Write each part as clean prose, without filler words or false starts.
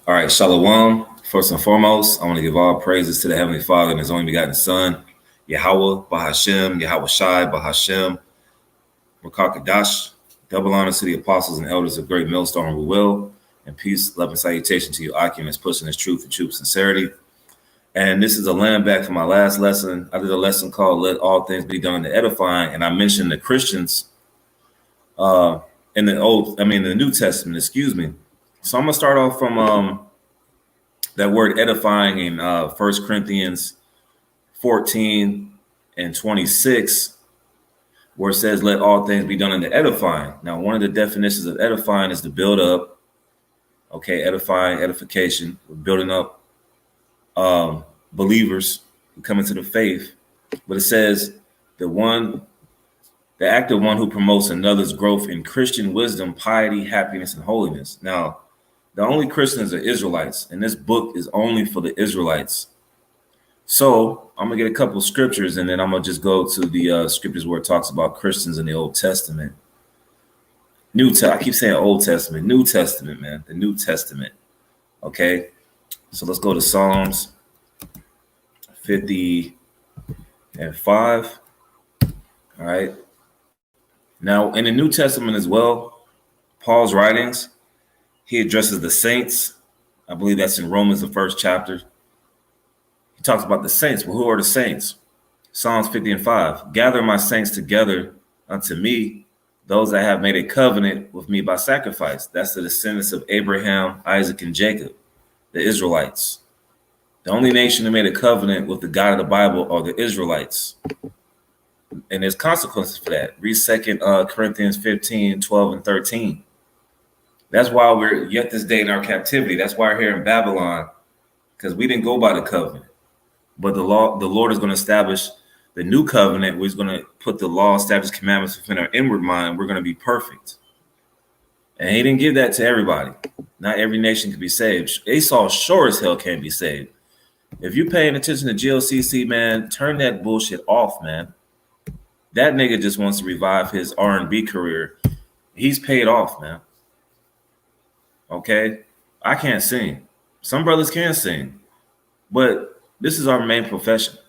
All right, Shalom. First and foremost, I want to give all praises to the Heavenly Father and His only begotten Son, Yahweh, Bahashem, Yahweh Shai, Bahashem, Rakakadash. Double honor to the apostles and elders of Great Millstone who will, and peace, love, and salutation to you, Akim, that's pushing this truth and truth sincerity. And this is a land back from my last lesson. I did a lesson called "Let All Things Be Done to Edifying," and I mentioned the Christians in the New Testament. Excuse me. So I'm gonna start off from that word edifying in 1 Corinthians 14 and 26, where it says, "Let all things be done unto edifying." Now, one of the definitions of edifying is to build up. Okay, edifying, edification, we're building up believers who come into the faith. But it says the active one who promotes another's growth in Christian wisdom, piety, happiness, and holiness. Now, the only Christians are Israelites, and this book is only for the Israelites. So I'm gonna get a couple scriptures, and then I'm gonna just go to the scriptures where it talks about Christians in the Old Testament. I keep saying Old Testament, New Testament, man, the New Testament. Okay, so let's go to Psalms 55. All right. Now, in the New Testament as well, Paul's writings, he addresses the saints. I believe that's in Romans, the first chapter. He talks about the saints. Well, who are the saints? Psalms 50:5. Gather my saints together unto me, those that have made a covenant with me by sacrifice. That's the descendants of Abraham, Isaac, and Jacob, the Israelites. The only nation that made a covenant with the God of the Bible are the Israelites. And there's consequences for that. Read 2 Corinthians 15:12 and 13. That's why we're yet this day in our captivity. That's why we're here in Babylon, because we didn't go by the covenant. But the Lord is going to establish the new covenant. We're going to put the law, established commandments within our inward mind. We're going to be perfect. And he didn't give that to everybody. Not every nation can be saved. Esau sure as hell can't be saved. If you're paying attention to GLCC, man, turn that bullshit off, man. That nigga just wants to revive his R&B career. He's paid off, man. Okay? I can't sing. Some brothers can sing. But this is our main profession.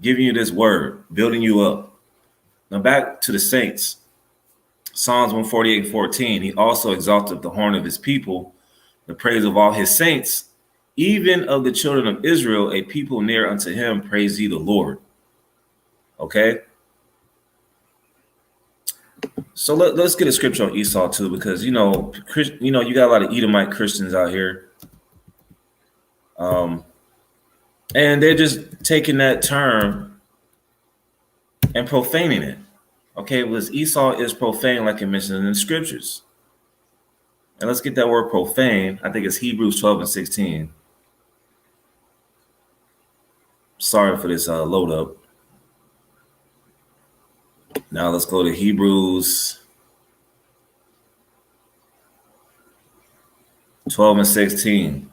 Giving you this word, building you up. Now back to the saints. Psalms 148:14. He also exalted the horn of his people, the praise of all his saints, even of the children of Israel, a people near unto him, praise ye the Lord. Okay? So let's get a scripture on Esau too, because you got a lot of Edomite Christians out here. And they're just taking that term and profaning it. Okay, because Esau is profane, like it mentioned in the scriptures. And let's get that word profane. I think it's Hebrews 12 and 16. Sorry for this load up. Now let's go to Hebrews 12 and 16.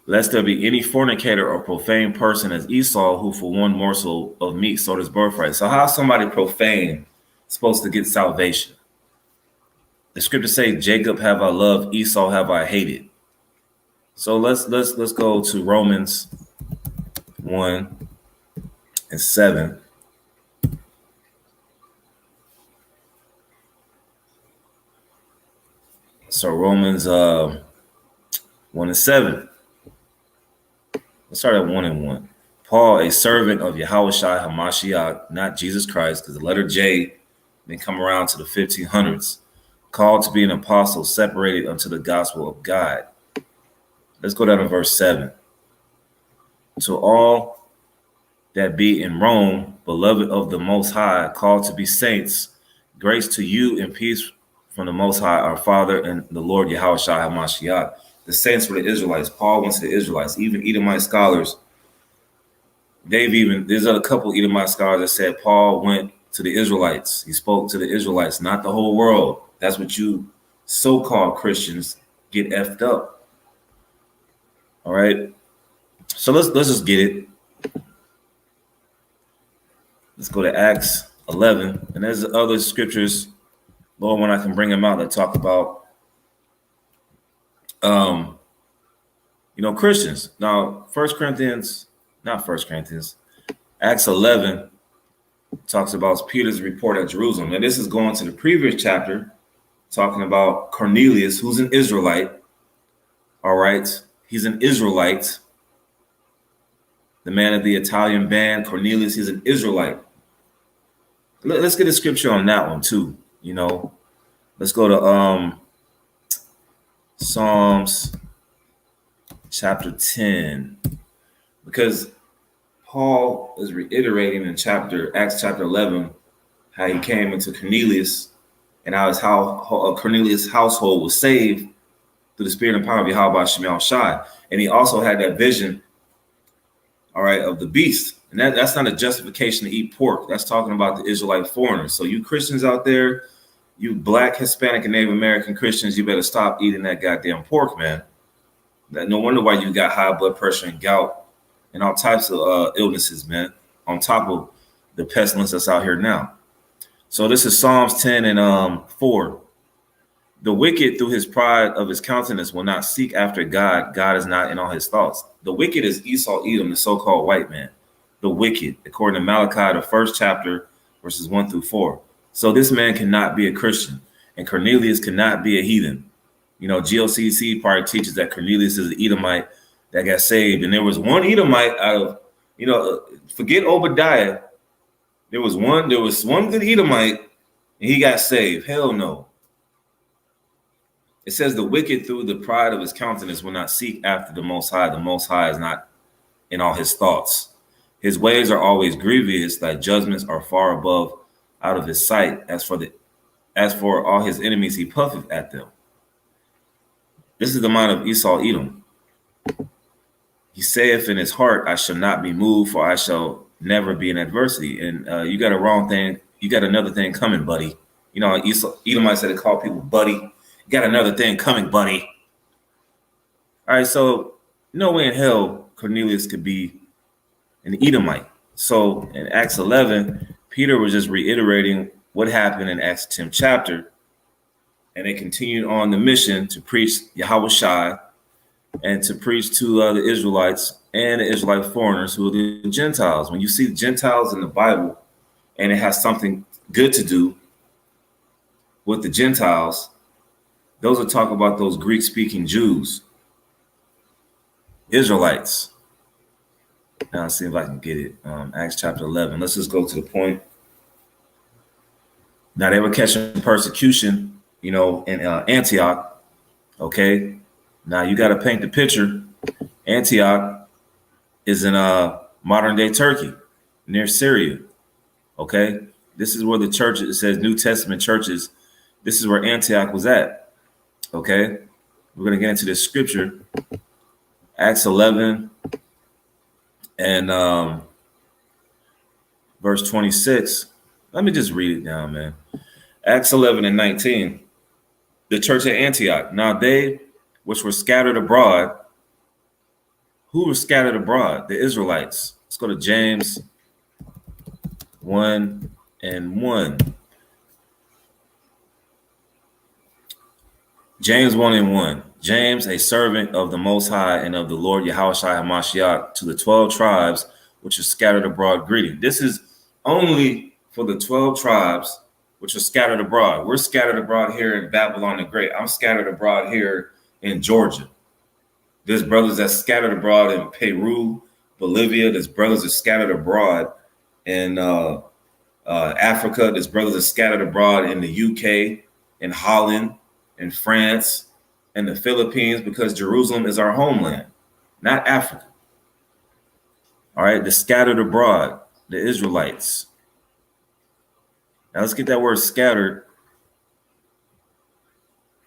Lest there be any fornicator or profane person as Esau, who for one morsel of meat sold his birthright. So how is somebody profane supposed to get salvation? The scriptures say, Jacob have I loved, Esau have I hated. So let's go to Romans 1 and 7. So Romans 1 and 7. Let's start at 1 and 1. Paul, a servant of Yahweh Shai HaMashiach, not Jesus Christ, because the letter J may come around to the 1500s, called to be an apostle, separated unto the gospel of God. Let's go down to verse 7. To all that be in Rome, beloved of the Most High, called to be saints, grace to you and peace from the Most High, our Father, and the Lord Yahweh Shai HaMashiach. The saints were the Israelites. Paul went to the Israelites. Even Edomite scholars, there's a couple Edomite scholars that said Paul went to the Israelites. He spoke to the Israelites, not the whole world. That's what you so-called Christians get effed up. All right. So let's just get it. Let's go to Acts 11. And there's other scriptures, Lord, when I can bring them out, that talk about Christians. Now, First Corinthians, Acts 11 talks about Peter's report at Jerusalem. And this is going to the previous chapter, talking about Cornelius, who's an Israelite. All right. He's an Israelite. The man of the Italian band, Cornelius, he's an Israelite. Let's get a scripture on that one too. Let's go to Psalms chapter 10, because Paul is reiterating in Acts chapter 11 how he came into Cornelius and how Cornelius' household was saved through the spirit and power of Yahweh Shemel Shai. And he also had that vision, all right, of the beast. And that's not a justification to eat pork. That's talking about the Israelite foreigners. So you Christians out there, you Black, Hispanic, and Native American Christians, you better stop eating that goddamn pork, man. No wonder why you got high blood pressure and gout and all types of illnesses, man, on top of the pestilence that's out here now. So this is Psalms 10 and 4. The wicked, through his pride of his countenance, will not seek after God. God is not in all his thoughts. The wicked is Esau, Edom, the so-called white man. The wicked, according to Malachi, the first chapter, verses 1 through 4. So this man cannot be a Christian, and Cornelius cannot be a heathen. GOCC probably teaches that Cornelius is an Edomite that got saved. And there was one Edomite out of, forget Obadiah. There was one good Edomite and he got saved. Hell no. It says the wicked through the pride of his countenance will not seek after the Most High. The Most High is not in all his thoughts. His ways are always grievous. Thy judgments are far above out of his sight. As for all his enemies, he puffeth at them. This is the mind of Esau, Edom. He saith in his heart, I shall not be moved, for I shall never be in adversity. And you got a wrong thing. You got another thing coming, buddy. Edomites said to call people buddy. You got another thing coming, buddy. All right, so no way in hell Cornelius could be an Edomite. So in Acts 11, Peter was just reiterating what happened in Acts 10 chapter. And they continued on the mission to preach Yahweh Shai and to preach to the Israelites and the Israelite foreigners who are the Gentiles. When you see Gentiles in the Bible and it has something good to do with the Gentiles, those are talk about those Greek-speaking Jews, Israelites. Now, let's see if I can get it. Acts chapter 11. Let's just go to the point. Now, they were catching persecution, in Antioch. Okay. Now, you got to paint the picture. Antioch is in modern day Turkey, near Syria. Okay. This is where the church, it says New Testament churches. This is where Antioch was at. Okay. We're going to get into this scripture. Acts 11 and verse 26. Let me just read it down, man. Acts 11 and 19. The church at Antioch. Now they which were scattered abroad. Who were scattered abroad? The Israelites. Let's go to James 1 and 1. James 1 and 1. James, a servant of the Most High and of the Lord Yahushua HaMashiach, to the 12 tribes which are scattered abroad, greeting. This is only for the 12 tribes which are scattered abroad. We're scattered abroad here in Babylon the Great. I'm scattered abroad here in Georgia. There's brothers that scattered abroad in Peru, Bolivia. There's brothers that scattered abroad in Africa. There's brothers that scattered abroad in the UK, in Holland, in France, and the Philippines, because Jerusalem is our homeland, not Africa. All right, the scattered abroad, the Israelites. Now let's get that word scattered.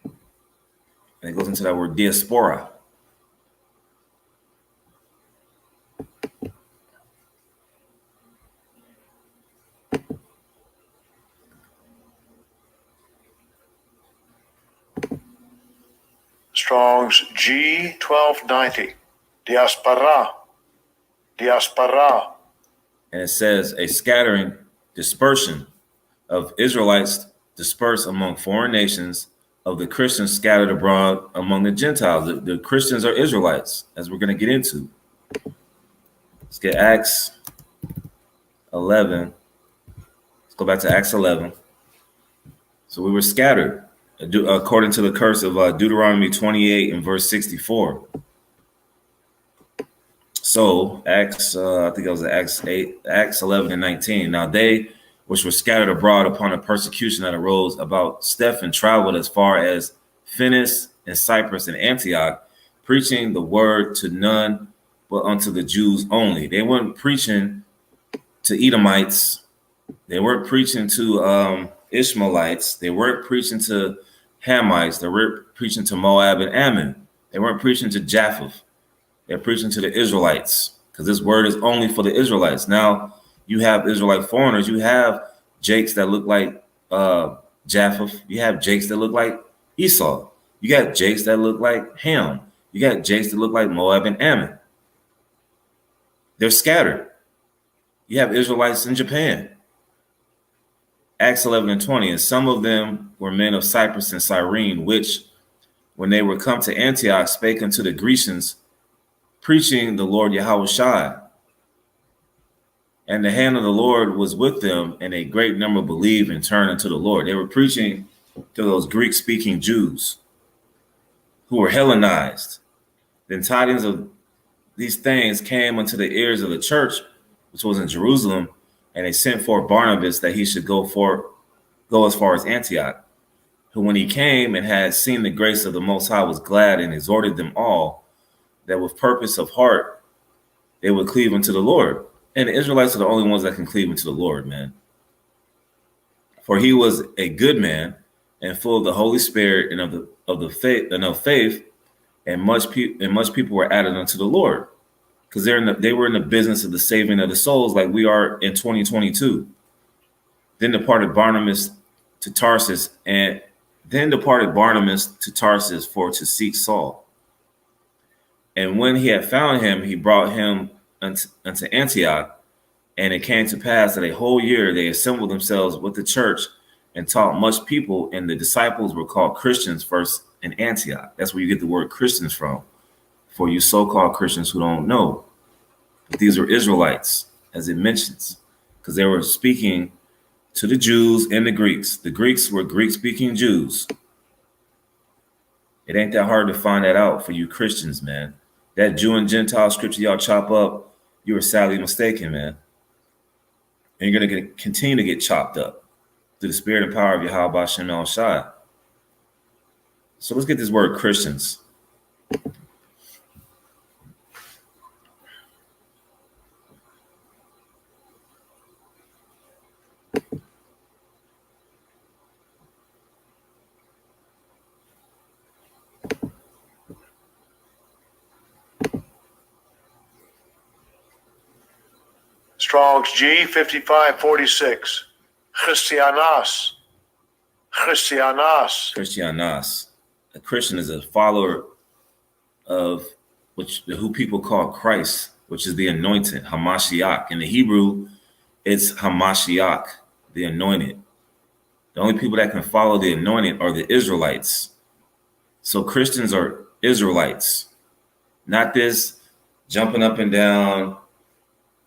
And it goes into that word diaspora. Strong's G1290. Diaspora. Diaspora. And it says a scattering, dispersion of Israelites dispersed among foreign nations of the Christians scattered abroad among the Gentiles. The Christians are Israelites, as we're going to get into. Let's get Acts 11. Let's go back to Acts 11. So we were scattered according to the curse of Deuteronomy 28 and verse 64. So Acts, I think it was Acts 8, Acts 11 and 19. Now they which were scattered abroad upon a persecution that arose about Stephen traveled as far as Phoenice and Cyprus and Antioch, preaching the word to none but unto the Jews only. They weren't preaching to Edomites. They weren't preaching to Ishmaelites. They weren't preaching to Hamites. They weren't preaching to Moab and Ammon. They weren't preaching to Japheth. They're preaching to the Israelites, because this word is only for the Israelites. Now, you have Israelite foreigners. You have Jakes that look like Japheth. You have Jakes that look like Esau. You got Jakes that look like Ham. You got Jakes that look like Moab and Ammon. They're scattered. You have Israelites in Japan. Acts 11 and 20. And some of them were men of Cyprus and Cyrene, which, when they were come to Antioch, spake unto the Grecians, preaching the Lord Yahushua. And the hand of the Lord was with them, and a great number believed and turned unto the Lord. They were preaching to those Greek-speaking Jews who were Hellenized. Then tidings of these things came unto the ears of the church, which was in Jerusalem, and they sent for Barnabas that he should go as far as Antioch. Who, when he came and had seen the grace of the Most High, was glad and exhorted them all that with purpose of heart they would cleave unto the Lord. And the Israelites are the only ones that can cleave into the Lord, man. For he was a good man and full of the Holy Spirit and of the faith, and much people were added unto the Lord, because they were in the business of the saving of the souls, like we are in 2022. Then departed Barnabas to Tarsus for to seek Saul. And when he had found him, he brought him unto Antioch. And it came to pass that a whole year they assembled themselves with the church and taught much people. And the disciples were called Christians first in Antioch. That's where you get the word Christians from, for you so-called Christians who don't know. But these were Israelites, as it mentions, because they were speaking to the Jews and the Greeks. The Greeks were Greek-speaking Jews. It ain't that hard to find that out for you Christians, man. That Jew and Gentile scripture y'all chop up, you were sadly mistaken, man. And you're going to continue to get chopped up through the spirit and power of Yahweh Shem El Shai. So let's get this word Christians. Strong's G 5546. Christianas. Christianas. Christianas. A Christian is a follower of who people call Christ, which is the anointed, Hamashiach. In the Hebrew, it's Hamashiach, the anointed. The only people that can follow the anointed are the Israelites. So Christians are Israelites, not this jumping up and down,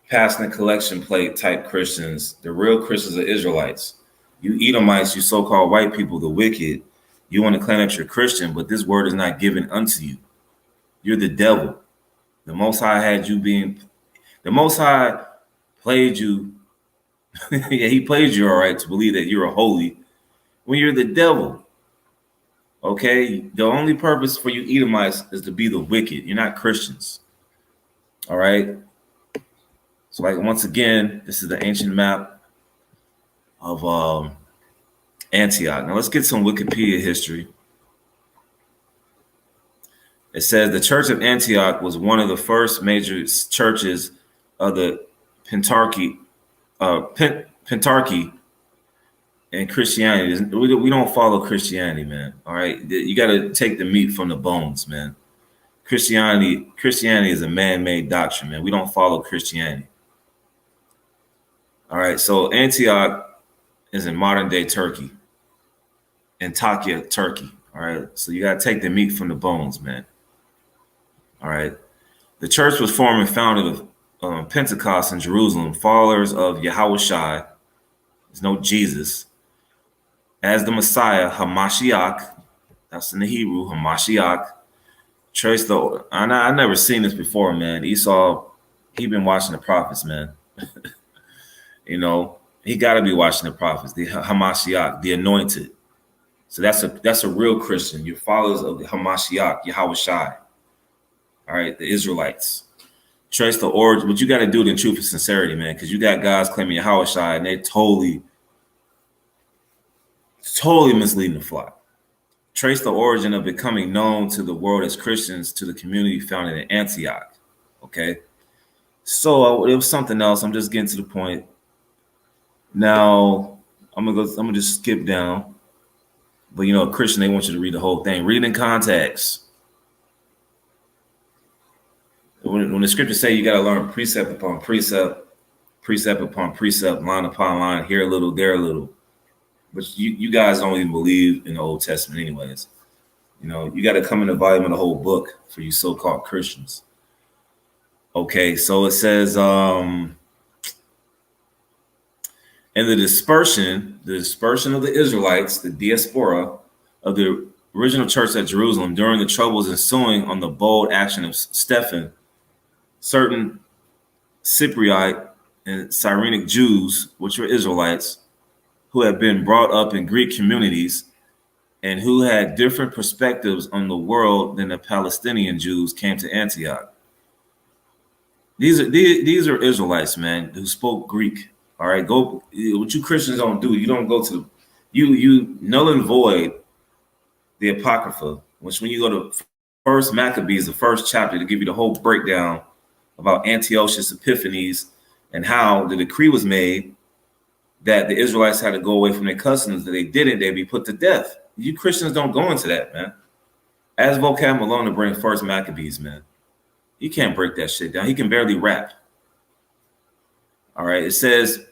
passing the collection plate type Christians. The real Christians are Israelites. You Edomites, you so-called white people, the wicked, you want to claim that you're Christian, but this word is not given unto you. You're the devil. The Most High the Most High played you. Yeah, he played you all right to believe that you're a holy when you're the devil. Okay? The only purpose for you Edomites is to be the wicked. You're not Christians. All right? So, like, once again, this is the ancient map of Antioch. Now, let's get some Wikipedia history. It says the Church of Antioch was one of the first major churches of the Pentarchy and Christianity. We don't follow Christianity, man. All right, you got to take the meat from the bones, man. Christianity is a man-made doctrine, man. We don't follow Christianity. All right, so Antioch is in modern-day Turkey, Antakya, Turkey. All right. So you got to take the meat from the bones, man. All right. The church was formed and founded of Pentecost in Jerusalem, followers of Yahweh Shai. There's no Jesus. As the Messiah, Hamashiach. That's in the Hebrew, Hamashiach. Trace the. I never seen this before, man. Esau, he been watching the prophets, man. You know, he got to be watching the prophets, the Hamashiach, the anointed. So that's a real Christian. You're followers of the Hamashiach, Yahweh Shai. All right, the Israelites. Trace the origin. What you got to do it in truth and sincerity, man, because you got guys claiming Yahweh Shai, and they're totally misleading the flock. Trace the origin of becoming known to the world as Christians to the community founded in Antioch. Okay, so it was something else. I'm just getting to the point. Now I'm gonna just skip down. But you know, a Christian, they want you to read the whole thing. Read it in context. When the scriptures say you got to learn precept upon precept, precept upon precept, line upon line, here a little, there a little. But you guys don't even believe in the Old Testament anyways. You know, you got to come in the volume of the whole book for you so-called Christians. Okay, so it says, and the dispersion of the Israelites, the diaspora of the original church at Jerusalem during the troubles ensuing on the bold action of Stephen, certain Cypriot and Cyrenic Jews, which were Israelites, who had been brought up in Greek communities and who had different perspectives on the world than the Palestinian Jews, came to Antioch. These are Israelites, man, who spoke Greek. All right, go. What you Christians don't do, you don't go to, you null and void the Apocrypha, which when you go to First Maccabees, the first chapter, to give you the whole breakdown about Antiochus Epiphanes and how the decree was made that the Israelites had to go away from their customs. That they didn't, they'd be put to death. You Christians don't go into that, man. Ask Vocab Malone to bring First Maccabees, man. You can't break that shit down. He can barely rap. All right, it says,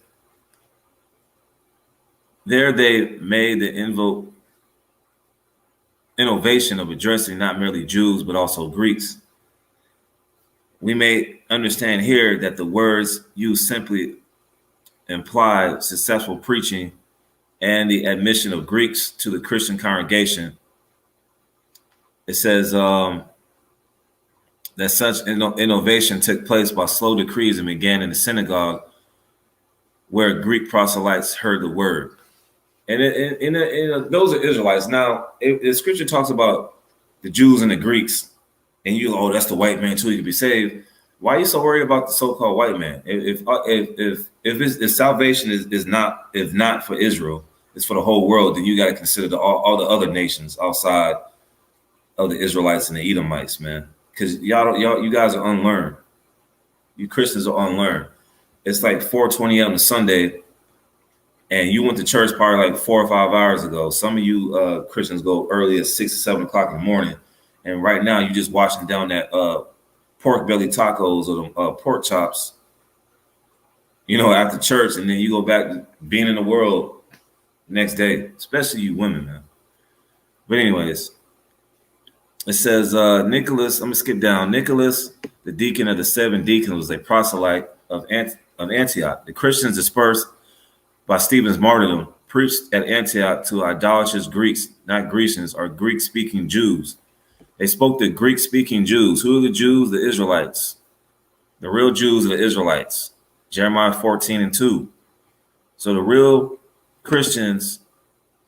there they made the innovation of addressing not merely Jews, but also Greeks. We may understand here that the words used simply imply successful preaching and the admission of Greeks to the Christian congregation. It says that such innovation took place by slow decrees and began in the synagogue where Greek proselytes heard the word. And those are Israelites. Now, if scripture talks about the Jews and the Greeks, and you, oh, that's the white man too, you can be saved. Why are you so worried about the so-called white man? If salvation is not for Israel, it's for the whole world, then you got to consider all the other nations outside of the Israelites and the Edomites, man. Because you guys are unlearned. You Christians are unlearned. It's like 4:20 on a Sunday, and you went to church probably like 4 or 5 hours ago. Some of you Christians go early at 6 or 7 o'clock in the morning, and right now you're just washing down that pork belly tacos or the pork chops, you know, after church, and then you go back to being in the world next day, especially you women, man. But anyways, it says Nicholas, I'm gonna skip down. Nicholas, the deacon of the 7 deacons, was a proselyte of Antioch. The Christians dispersed by Stephen's martyrdom preached at Antioch to idolatrous Greeks, not Grecians, or Greek-speaking Jews. They spoke to Greek-speaking Jews. Who are the Jews? The Israelites. The real Jews are the Israelites. Jeremiah 14:2. So the real Christians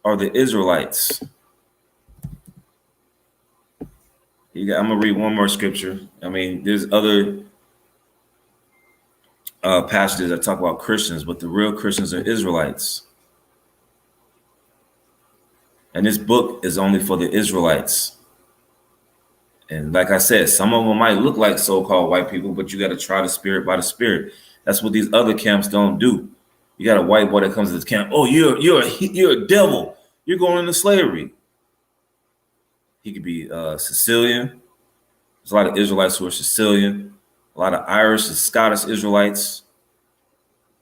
are the Israelites. I'm going to read one more scripture. I mean, there's other passages that talk about Christians, but the real Christians are Israelites. And this book is only for the Israelites. And like I said, some of them might look like so-called white people, but you got to try the spirit by the spirit. That's what these other camps don't do. You got a white boy that comes to this camp. Oh, you're a devil. You're going into slavery. He could be Sicilian. There's a lot of Israelites who are Sicilian. A lot of Irish and Scottish Israelites.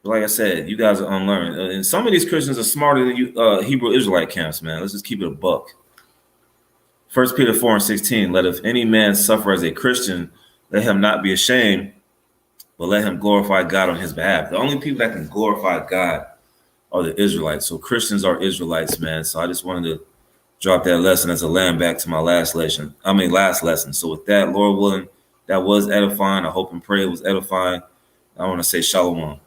But like I said, you guys are unlearned. And some of these Christians are smarter than you Hebrew Israelite camps, man. Let's just keep it a buck. 1 Peter 4:16, let if any man suffer as a Christian, let him not be ashamed, but let him glorify God on his behalf. The only people that can glorify God are the Israelites. So Christians are Israelites, man. So I just wanted to drop that lesson as a land back to my last lesson. So with that, Lord willing, that was edifying. I hope and pray it was edifying. I want to say shalom.